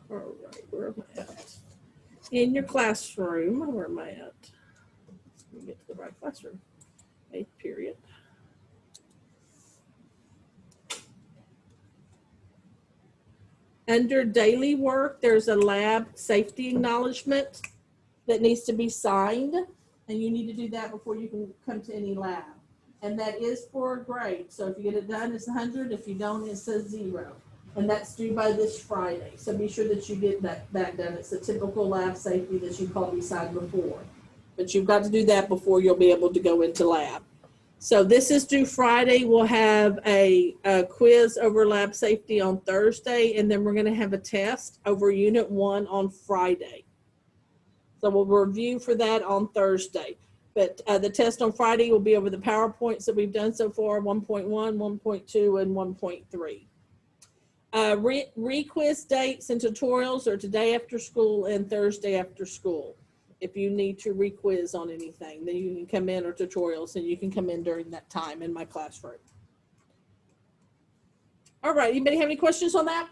All right, where am I at? In your classroom, where am I at? Let me get to the right classroom. 8th period. Under daily work, there's a lab safety acknowledgement that needs to be signed, and you need to do that before you can come to any lab. And that is for a grade. So if you get it done, it's 100. If you don't, it says 0. And that's due by this Friday. So be sure that you get that done. It's a typical lab safety that you probably signed before. But you've got to do that before you'll be able to go into lab. So this is due Friday. We'll have a quiz over lab safety on Thursday, and then we're going to have a test over Unit 1 on Friday. So we'll review for that on Thursday. But the test on Friday will be over the PowerPoints that we've done so far, 1.1, 1.2, and 1.3. Re-quiz dates and tutorials are today after school and Thursday after school. If you need to re-quiz on anything, then you can come in, or tutorials, and you can come in during that time in my classroom. All right, anybody have any questions on that?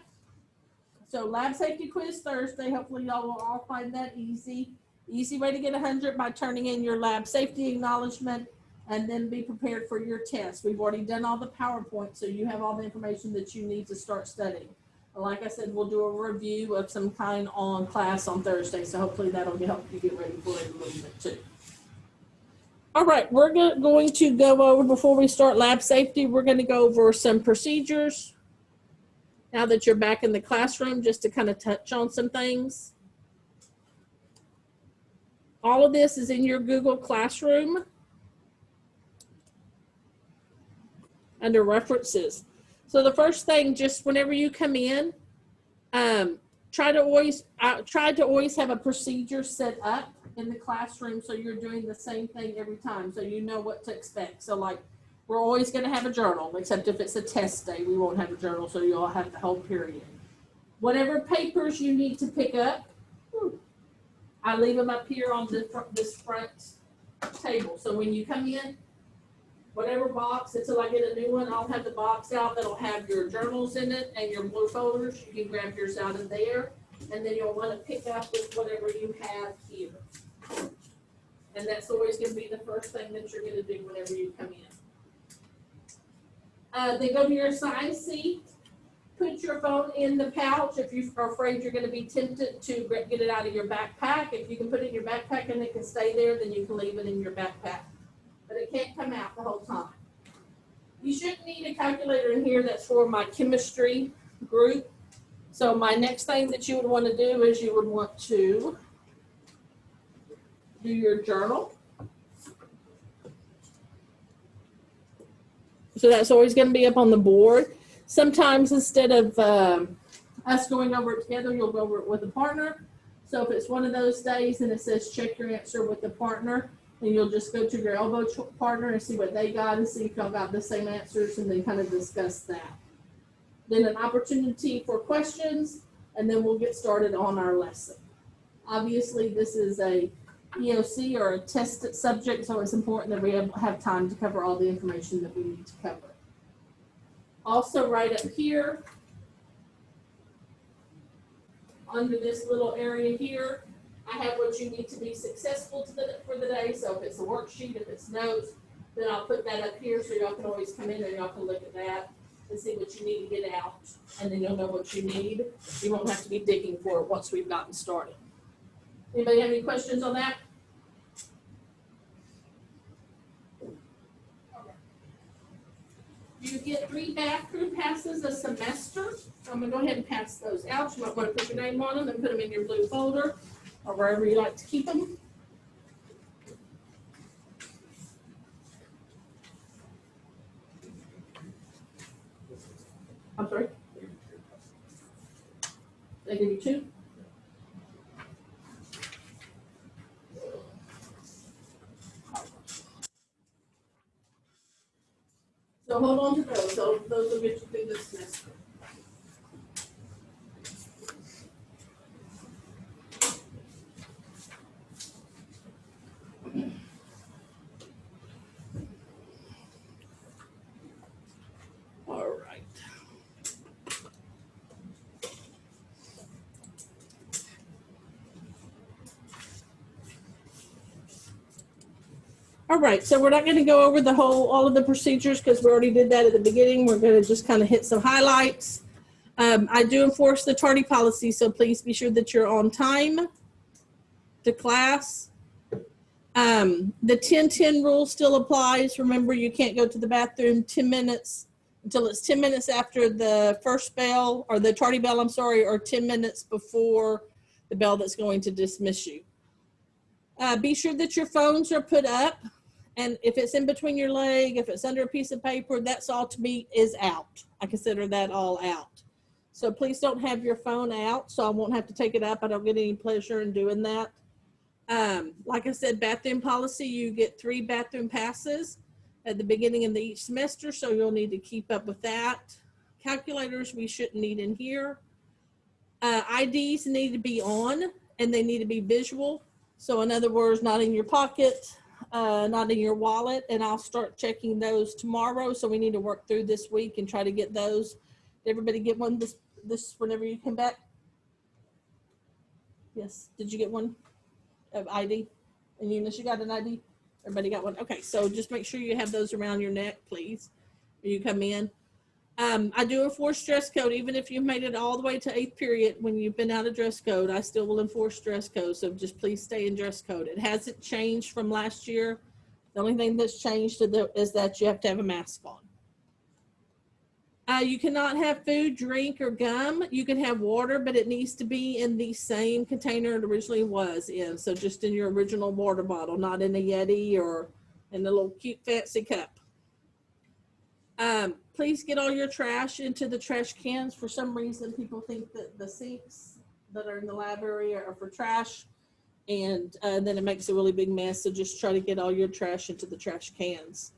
So lab safety quiz Thursday. Hopefully y'all will all find that easy. Easy way to get 100 by turning in your lab safety acknowledgement, and then be prepared for your test. We've already done all the PowerPoint, so you have all the information that you need to start studying. Like I said, we'll do a review of some kind on class on Thursday, so hopefully that'll help you get ready for it a little bit too. All right, we're going to go over, before we start lab safety, we're going to go over some procedures now that you're back in the classroom, just to kind of touch on some things. All of this is in your Google Classroom under references. So the first thing, just whenever you come in, try to always have a procedure set up in the classroom, so you're doing the same thing every time, so you know what to expect. So like, we're always going to have a journal, except if it's a test day, we won't have a journal, so you'll have the whole period. Whatever papers you need to pick up, I leave them up here on this front table. So when you come in, whatever box, until I get a new one, I'll have the box out that'll have your journals in it and your blue folders. You can grab yours out of there, and then you'll want to pick up with whatever you have here. And that's always going to be the first thing that you're going to do whenever you come in. Then go to your assigned seat. Put your phone in the pouch. If you are afraid you're going to be tempted to get it out of your backpack, if you can put it in your backpack and it can stay there, then you can leave it in your backpack. But it can't come out the whole time. You shouldn't need a calculator in here. That's for my chemistry group. So my next thing that you would want to do is you would want to do your journal. So that's always going to be up on the board. Sometimes instead of us going over it together, you'll go over it with a partner. So if it's one of those days and it says check your answer with the partner, then you'll just go to your elbow partner and see what they got and see if y'all got the same answers, and then kind of discuss that. Then an opportunity for questions, and then we'll get started on our lesson. Obviously, this is a EOC or a tested subject, so it's important that we have time to cover all the information that we need to cover. Also, right up here, under this little area here, I have what you need to be successful for the day. So if it's a worksheet, if it's notes, then I'll put that up here so y'all can always come in and y'all can look at that and see what you need to get out. And then you'll know what you need. You won't have to be digging for it once we've gotten started. Anybody have any questions on that? You get 3 bathroom passes a semester. So I'm going to go ahead and pass those out. You might want to put your name on them and put them in your blue folder or wherever you like to keep them. I'm sorry? They give you 2? So hold on to those. So those will get you through this semester. All right. All right, so we're not going to go over all of the procedures because we already did that at the beginning. We're going to just kind of hit some highlights. I do enforce the tardy policy, so please be sure that you're on time to class. The 10-10 rule still applies. Remember, you can't go to the bathroom 10 minutes until it's 10 minutes after the first bell, or the tardy bell, I'm sorry, or 10 minutes before the bell that's going to dismiss you. Be sure that your phones are put up, and if it's in between your leg, if it's under a piece of paper, that's all to me is out. I consider that all out. So please don't have your phone out, so I won't have to take it up. I don't get any pleasure in doing that. Like I said, bathroom policy, you get 3 bathroom passes at the beginning of each semester, so you'll need to keep up with that. Calculators we shouldn't need in here. IDs need to be on, and they need to be visual. So in other words, not in your pocket, not in your wallet, and I'll start checking those tomorrow. So we need to work through this week and try to get those. Did everybody get one this whenever you came back? Yes. Did you get one of ID? And Eunice, you got an ID? Everybody got one? Okay, so just make sure you have those around your neck, please, when you come in. I do enforce dress code, even if you've made it all the way to 8th period. When you've been out of dress code, I still will enforce dress code, so just please stay in dress code. It hasn't changed from last year. The only thing that's changed is that you have to have a mask on. You cannot have food, drink, or gum. You can have water, but it needs to be in the same container it originally was in. So just in your original water bottle, not in a Yeti or in the little cute fancy cup. Please get all your trash into the trash cans. For some reason, people think that the sinks that are in the lab area are for trash, and then it makes a really big mess. So just try to get all your trash into the trash cans.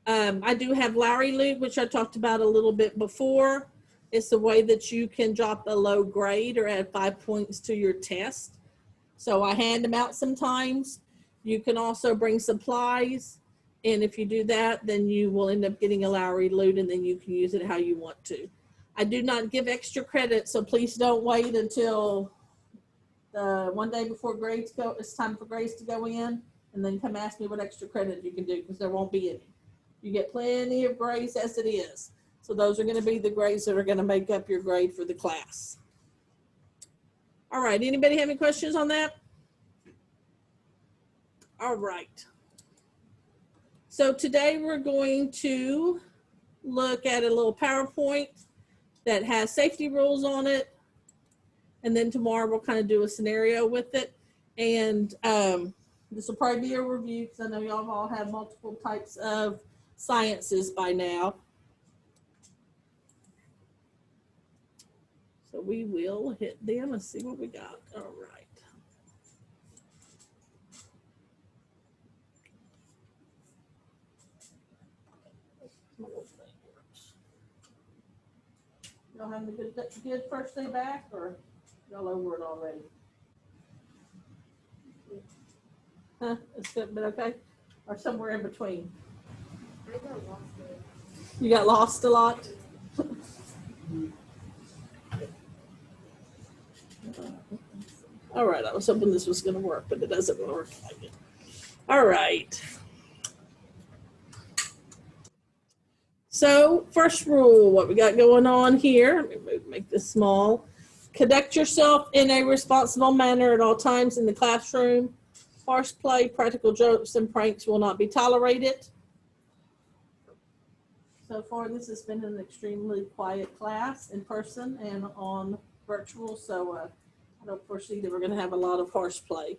I do have Lowry loot, which I talked about a little bit before. It's the way that you can drop a low grade or add 5 points to your test. So I hand them out sometimes. You can also bring supplies. And if you do that, then you will end up getting a Lowry loot, and then you can use it how you want to. I do not give extra credit, so please don't wait until the one day before grades go. It's time for grades to go in, and then come ask me what extra credit you can do, because there won't be any. You get plenty of grades as it is. So those are going to be the grades that are going to make up your grade for the class. All right, anybody have any questions on that? All right. So today we're going to look at a little PowerPoint that has safety rules on it. And then tomorrow we'll kind of do a scenario with it. And this will probably be a review, because I know y'all all have multiple types of sciences by now. So we will hit them and see what we got. All right. Y'all having a good first day back, or y'all over it already? Huh? It's been okay? Or somewhere in between? I got lost. You got lost a lot? All right, I was hoping this was going to work, but it doesn't work like it. All right. So first rule, what we got going on here, let me make this small. Conduct yourself in a responsible manner at all times in the classroom. Harsh play, practical jokes, and pranks will not be tolerated. So far, this has been an extremely quiet class in person and on virtual, so I don't foresee that we're going to have a lot of harsh play.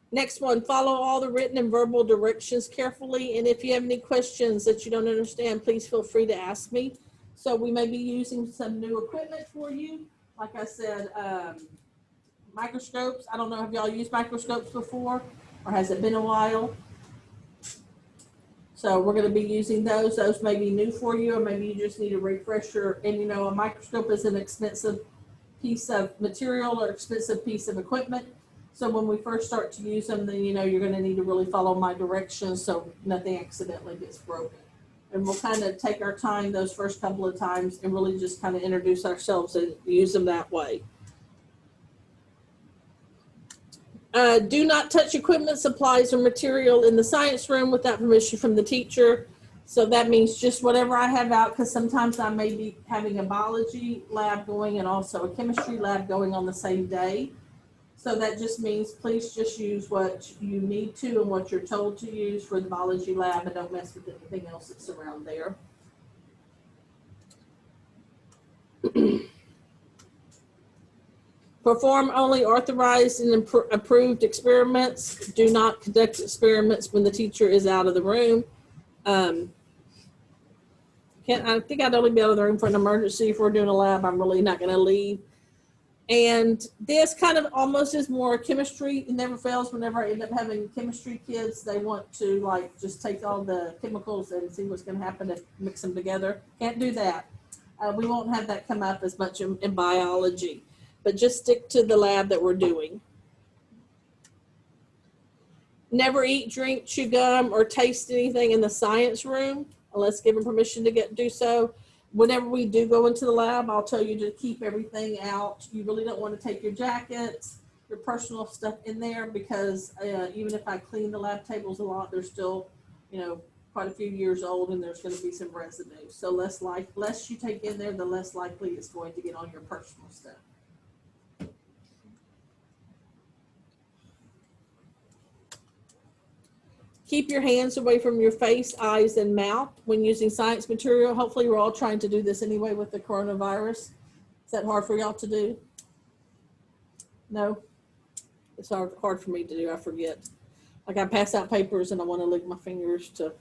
Next one, follow all the written and verbal directions carefully. And if you have any questions that you don't understand, please feel free to ask me. So we may be using some new equipment for you. Like I said, microscopes. I don't know if y'all used microscopes before, or has it been a while? So we're going to be using those. Those may be new for you, or maybe you just need a refresher. And you know, a microscope is an expensive piece of material or expensive piece of equipment. So when we first start to use them, then you know you're going to need to really follow my directions so nothing accidentally gets broken. And we'll kind of take our time those first couple of times and really just kind of introduce ourselves and use them that way. Do not touch equipment, supplies, or material in the science room without permission from the teacher. So that means just whatever I have out, because sometimes I may be having a biology lab going and also a chemistry lab going on the same day. So that just means please just use what you need to and what you're told to use for the biology lab, and don't mess with anything else that's around there. Perform only authorized and approved experiments. Do not conduct experiments when the teacher is out of the room. I think I'd only be out of the room for an emergency. If we're doing a lab, I'm really not going to leave. And this kind of almost is more chemistry. It never fails. Whenever I end up having chemistry kids, they want to like just take all the chemicals and see what's going to happen if mix them together. Can't do that. We won't have that come up as much in biology, but just stick to the lab that we're doing. Never eat, drink, chew gum, or taste anything in the science room unless given permission to do so. Whenever we do go into the lab, I'll tell you to keep everything out. You really don't want to take your jackets, your personal stuff in there, because even if I clean the lab tables a lot, they're still, quite a few years old, and there's going to be some residue. So less you take in there, the less likely it's going to get on your personal stuff. Keep your hands away from your face, eyes, and mouth when using science material. Hopefully, we're all trying to do this anyway with the coronavirus. Is that hard for y'all to do? No? It's hard for me to do. I forget. Like I pass out papers and I want to lick my fingers to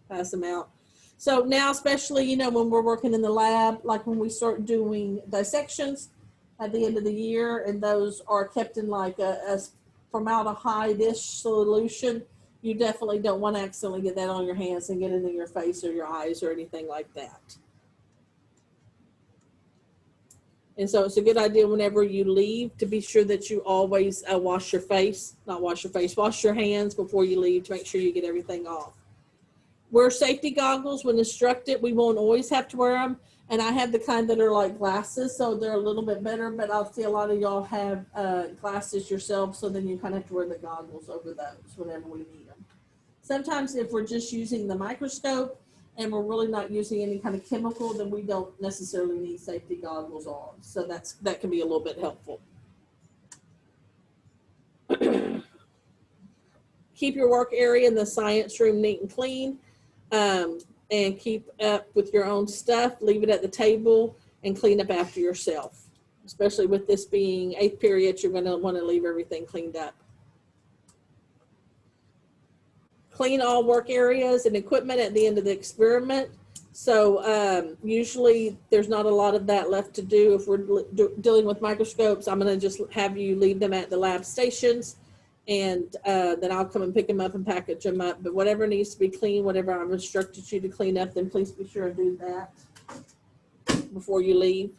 pass them out. So now, especially, when we're working in the lab, like when we start doing dissections at the end of the year, and those are kept in like a formaldehyde-ish solution, you definitely don't want to accidentally get that on your hands and get it in your face or your eyes or anything like that. And so it's a good idea whenever you leave to be sure that you always wash your hands before you leave to make sure you get everything off. Wear safety goggles when instructed. We won't always have to wear them. And I have the kind that are like glasses, so they're a little bit better, but I'll see a lot of y'all have glasses yourself, so then you kind of have to wear the goggles over those whenever we need them. Sometimes if we're just using the microscope and we're really not using any kind of chemical, then we don't necessarily need safety goggles on. So that can be a little bit helpful. Keep your work area in the science room neat and clean. And keep up with your own stuff. Leave it at the table and clean up after yourself. Especially with this being 8th period, you're going to want to leave everything cleaned up. Clean all work areas and equipment at the end of the experiment. So usually there's not a lot of that left to do. If we're dealing with microscopes, I'm going to just have you leave them at the lab stations, and then I'll come and pick them up and package them up. But whatever needs to be clean, whatever I've instructed you to clean up, then please be sure to do that before you leave.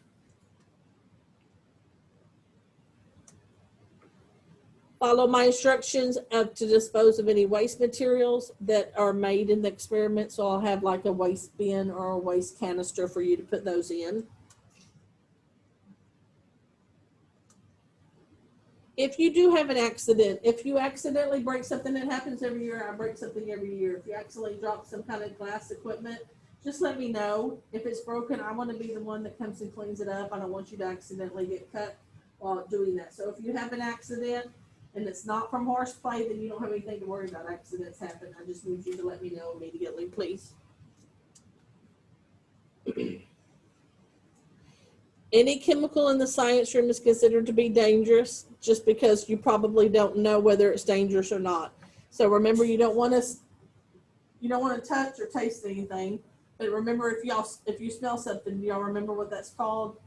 Follow my instructions to dispose of any waste materials that are made in the experiment. So I'll have like a waste bin or a waste canister for you to put those in. If you do have an accident, if you accidentally break something, that happens every year. I break something every year. If you accidentally drop some kind of glass equipment, just let me know. If it's broken, I want to be the one that comes and cleans it up. I don't want you to accidentally get cut while doing that. So if you have an accident and it's not from horseplay, then you don't have anything to worry about. Accidents happen. I just need you to let me know immediately, please. Any chemical in the science room is considered to be dangerous just because you probably don't know whether it's dangerous or not. So remember, you don't want to touch or taste anything. But remember, if you smell something, do y'all remember what that's called?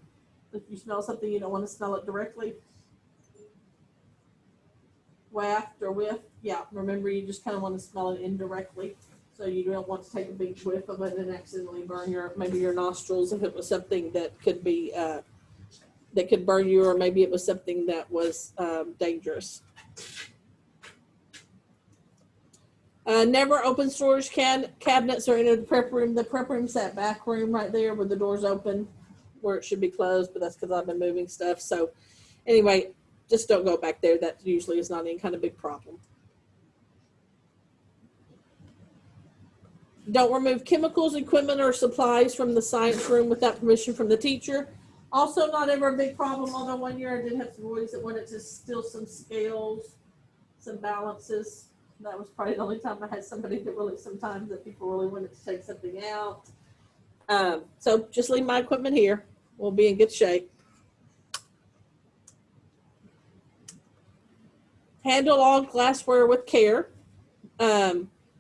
If you smell something, you don't want to smell it directly. Waft or whiff. Yeah, remember, you just kind of want to smell it indirectly. So you don't want to take a big whiff of it and accidentally burn maybe your nostrils if it was something that could be that could burn you, or maybe it was something that was dangerous. Never open storage cabinets or enter the prep room. The prep room's that back room right there where the door's open, where it should be closed, but that's because I've been moving stuff. So anyway, just don't go back there. That usually is not any kind of big problem. Don't remove chemicals, equipment, or supplies from the science room without permission from the teacher. Also, not ever a big problem, although one year I did have some boys that wanted to steal some scales, some balances. That was probably the only time I had somebody that really, sometimes that people really wanted to take something out. So just leave my equipment here. We'll be in good shape. Handle all glassware with care.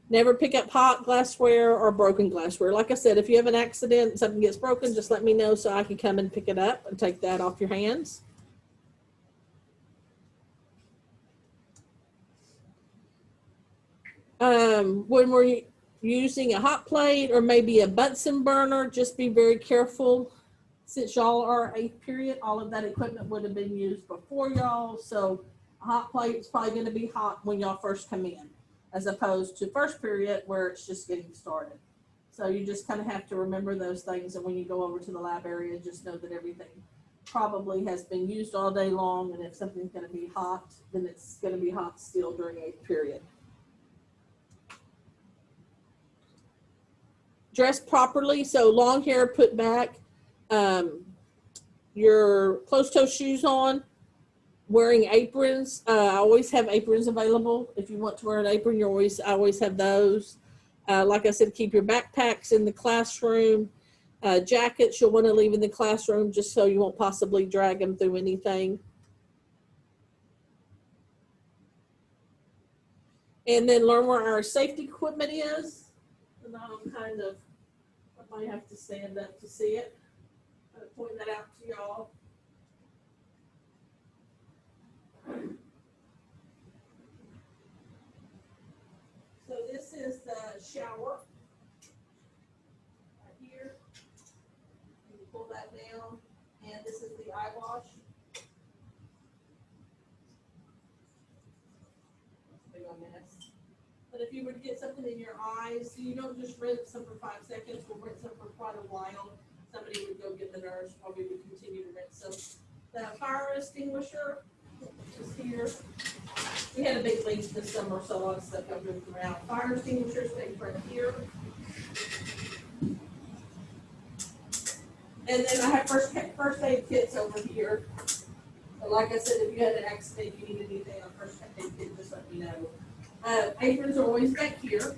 Never pick up hot glassware or broken glassware. Like I said, if you have an accident, something gets broken, just let me know so I can come and pick it up and take that off your hands. When we're using a hot plate or maybe a Bunsen burner, just be very careful. Since y'all are 8th period, all of that equipment would have been used before y'all. So a hot plate is probably going to be hot when y'all first come in, as opposed to first period where it's just getting started. So you just kind of have to remember those things. And when you go over to the lab area, just know that everything probably has been used all day long. And if something's going to be hot, then it's going to be hot still during 8th period. Dress properly. So long hair put back, your closed-toe shoes on, wearing aprons. I always have aprons available. If you want to wear an apron, I always have those. Like I said, keep your backpacks in the classroom. Jackets you'll want to leave in the classroom just so you won't possibly drag them through anything. And then learn where our safety equipment is. And I'm kind of, I might have to stand up to see it. I'm point that out to y'all. So this is the shower right here. You can pull that down, and this is the eye wash. Big old mess. But if you were to get something in your eyes, you don't just rinse them for 5 seconds. We'll rinse them for quite a while. Somebody would go get the nurse, or we would continue to rinse them. The fire extinguisher is here. We had a big leak this summer, so a lot of stuff got moved around. Fire extinguishers right front here. And then I have first aid kits over here. But like I said, if you had an accident, you need anything on first aid kit, just let me know. Aprons are always back here,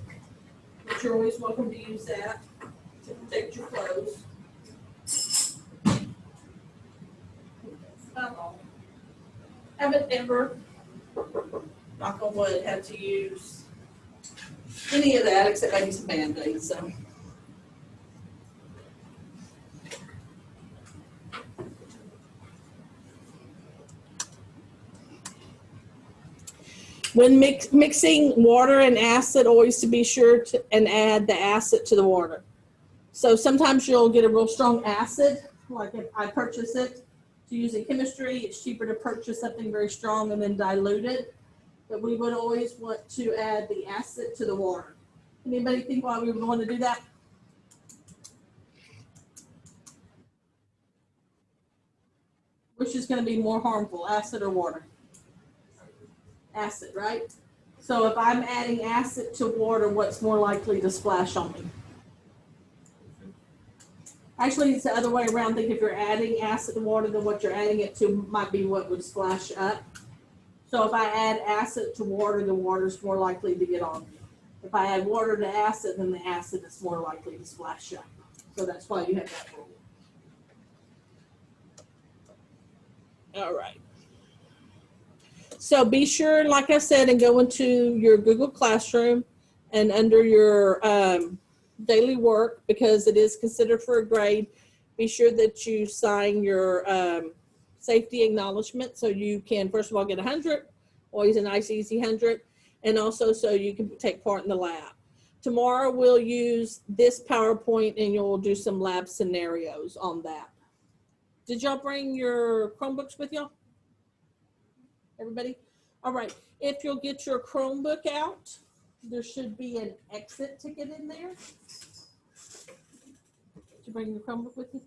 but you're always welcome to use that to protect your clothes. Haven't ever, knock on wood, had to use any of that except maybe some Band-Aids. So. When mixing water and acid, always to be sure to add the acid to the water. So sometimes you'll get a real strong acid, like if I purchase it to use in chemistry, it's cheaper to purchase something very strong and then dilute it. But we would always want to add the acid to the water. Anybody think why we would want to do that? Which is going to be more harmful, acid or water? Acid, right? So if I'm adding acid to water, what's more likely to splash on me? Actually, it's the other way around. Think if you're adding acid to water, then what you're adding it to might be what would splash up. So if I add acid to water, the water's more likely to get on me. If I add water to acid, then the acid is more likely to splash up. So that's why you have that rule. All right. So be sure, like I said, and go into your Google Classroom and under your daily work, because it is considered for a grade, be sure that you sign your safety acknowledgement so you can, first of all, get 100, always a nice, easy 100, and also so you can take part in the lab. Tomorrow we'll use this PowerPoint and you'll do some lab scenarios on that. Did y'all bring your Chromebooks with y'all? Everybody? All right. If you'll get your Chromebook out, there should be an exit ticket in there. Did you bring your Chromebook with you?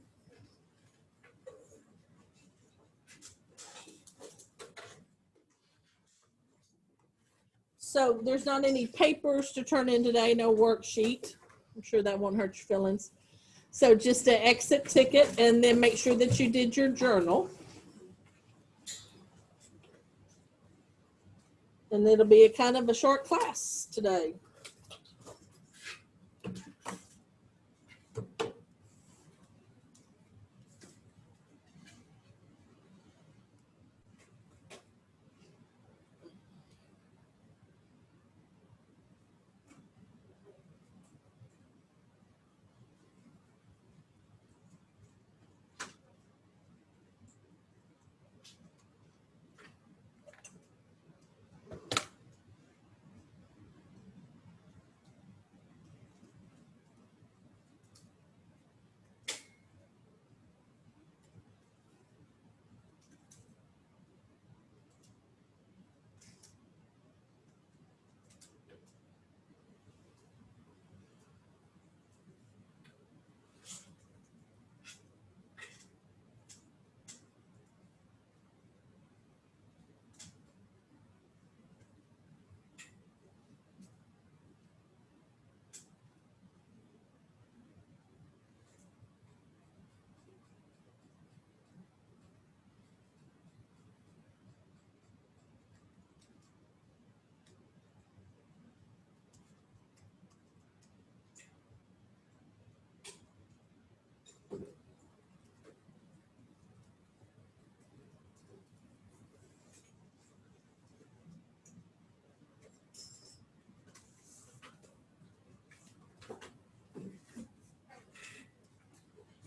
So there's not any papers to turn in today, no worksheet. I'm sure that won't hurt your feelings. So just an exit ticket, and then make sure that you did your journal. And it'll be a kind of a short class today.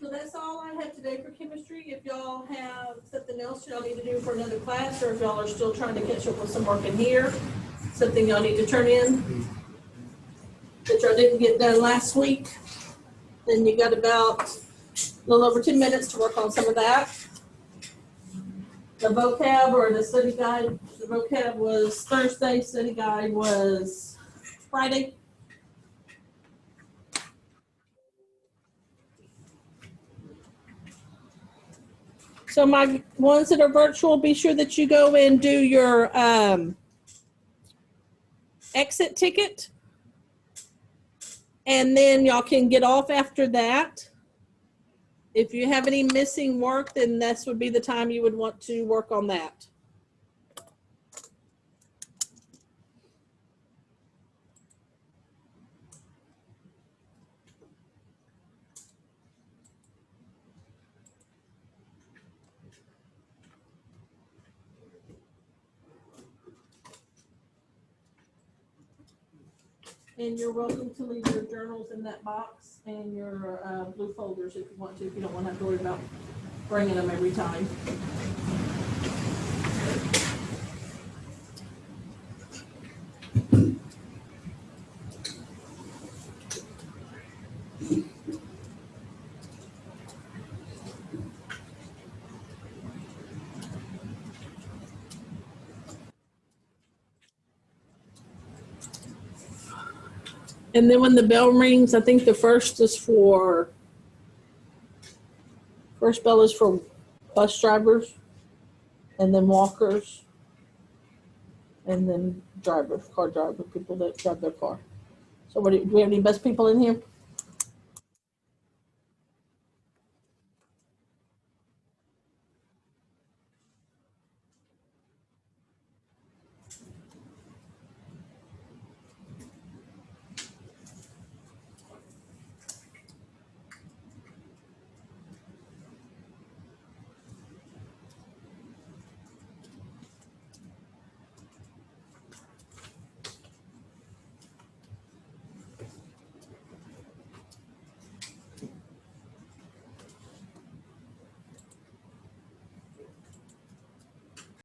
So that's all I have today for chemistry. If y'all have something else y'all need to do for another class, or if y'all are still trying to catch up with some work in here, something y'all need to turn in that y'all didn't get done last week, then you got about a little over 10 minutes to work on some of that. The vocab or the study guide, the vocab was Thursday, study guide was Friday. So my ones that are virtual, be sure that you go and do your exit ticket. And then y'all can get off after that. If you have any missing work, then this would be the time you would want to work on that. And you're welcome to leave your journals in that box and your blue folders if you want to, if you don't want to have to worry about bringing them every time. And then when the bell rings, I think the first bell is for bus drivers, and then walkers, and then drivers, car drivers, people that drive their car. So do we have any bus people in here?